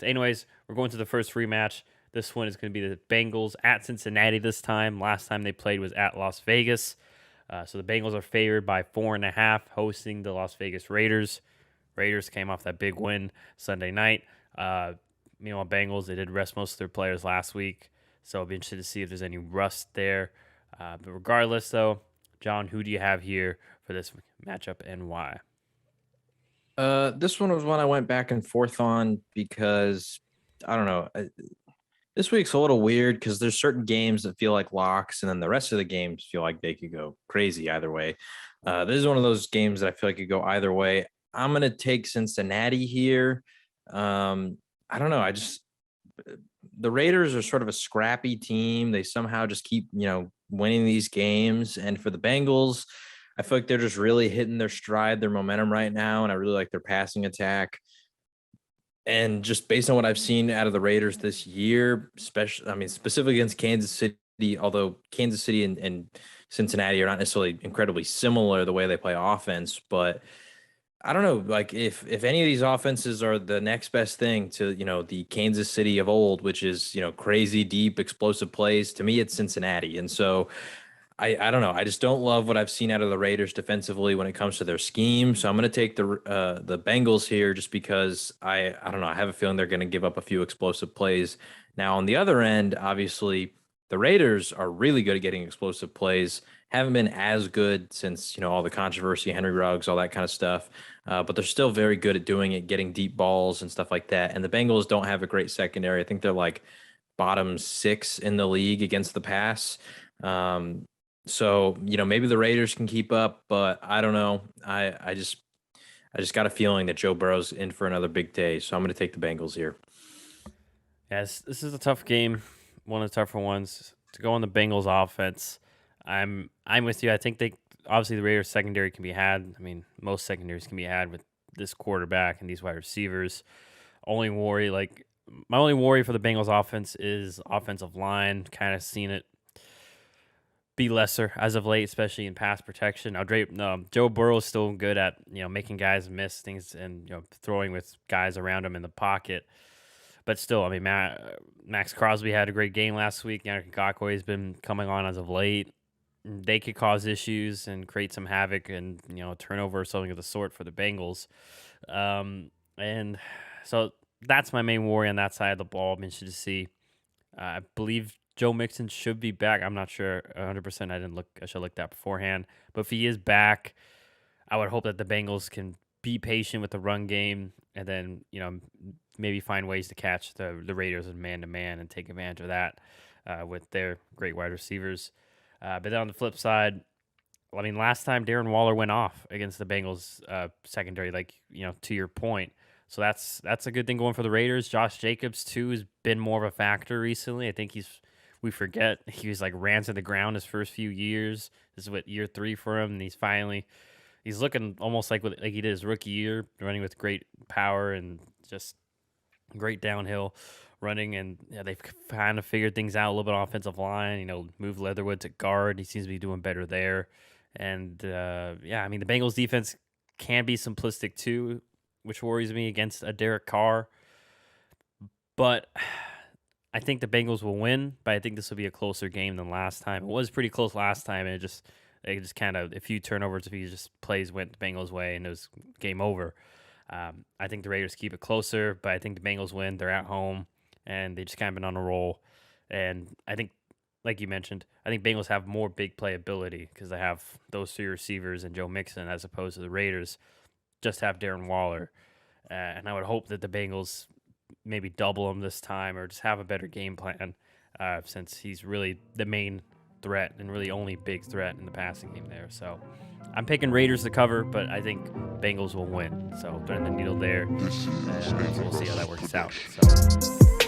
Anyways, we're going to the first rematch. This one is going to be the Bengals at Cincinnati this time. Last time they played was at Las Vegas. So the Bengals are favored by 4.5, hosting the Las Vegas Raiders. Raiders came off that big win Sunday night. Meanwhile, Bengals, they did rest most of their players last week. So I'll be interested to see if there's any rust there. But regardless, though, John, who do you have here for this matchup and why? This one was one I went back and forth on because I don't know. This week's a little weird because there's certain games that feel like locks, and then the rest of the games feel like they could go crazy either way. This is one of those games that I feel like could go either way. I'm gonna take Cincinnati here. I don't know. The Raiders are sort of a scrappy team. They somehow just keep winning these games, and for the Bengals, I feel like they're just really hitting their stride, their momentum right now, and I really like their passing attack. And just based on what I've seen out of the Raiders this year, specifically against Kansas City, although Kansas City and Cincinnati are not necessarily incredibly similar the way they play offense, but I don't know, like if any of these offenses are the next best thing to, the Kansas City of old, which is, crazy, deep, explosive plays, to me, it's Cincinnati. And so I don't know. I just don't love what I've seen out of the Raiders defensively when it comes to their scheme. So I'm going to take the Bengals here just because I don't know. I have a feeling they're going to give up a few explosive plays. Now on the other end, obviously the Raiders are really good at getting explosive plays. Haven't been as good since all the controversy, Henry Ruggs, all that kind of stuff. But they're still very good at doing it, getting deep balls and stuff like that. And the Bengals don't have a great secondary. I think they're like bottom 6 in the league against the pass. So, maybe the Raiders can keep up, but I don't know. I just got a feeling that Joe Burrow's in for another big day. So I'm going to take the Bengals here. Yes, this is a tough game, one of the tougher ones to go on the Bengals offense. I'm with you. I think obviously the Raiders secondary can be had. I mean, most secondaries can be had with this quarterback and these wide receivers. My only worry for the Bengals offense is offensive line. Kind of seen it be lesser as of late, especially in pass protection. Now, Joe Burrow is still good at making guys miss things and throwing with guys around him in the pocket. But still, I mean, Max Crosby had a great game last week. Yannick Ngakoue has been coming on as of late. They could cause issues and create some havoc and turnover or something of the sort for the Bengals. And so that's my main worry on that side of the ball. I'm interested to see. I believe Joe Mixon should be back. I'm not sure 100%. I should look that beforehand. But if he is back, I would hope that the Bengals can be patient with the run game and then, maybe find ways to catch the Raiders in man-to-man and take advantage of that with their great wide receivers. But then on the flip side, I mean, last time Darren Waller went off against the Bengals secondary, to your point. So that's a good thing going for the Raiders. Josh Jacobs, too, has been more of a factor recently. I think we forget he was ran to the ground his first few years. This is year 3 for him, and he's looking almost like he did his rookie year, running with great power and just great downhill running. And they've kind of figured things out a little bit on offensive line. Moved Leatherwood to guard. He seems to be doing better there. And I mean, the Bengals defense can be simplistic too, which worries me against a Derek Carr. But I think the Bengals will win, but I think this will be a closer game than last time. It was pretty close last time, and they just kind of, a few turnovers, a few just plays went the Bengals' way, and it was game over. I think the Raiders keep it closer, but I think the Bengals win. They're at home, and they just kind of been on a roll. And I think, like you mentioned, I think Bengals have more big play ability because they have those 3 receivers and Joe Mixon, as opposed to the Raiders just have Darren Waller. And I would hope that the Bengals maybe double him this time or just have a better game plan since he's really the main threat and really only big threat in the passing game there. So I'm picking Raiders to cover, but I think Bengals will win. So throwing the needle there. So we'll see how that works out. So.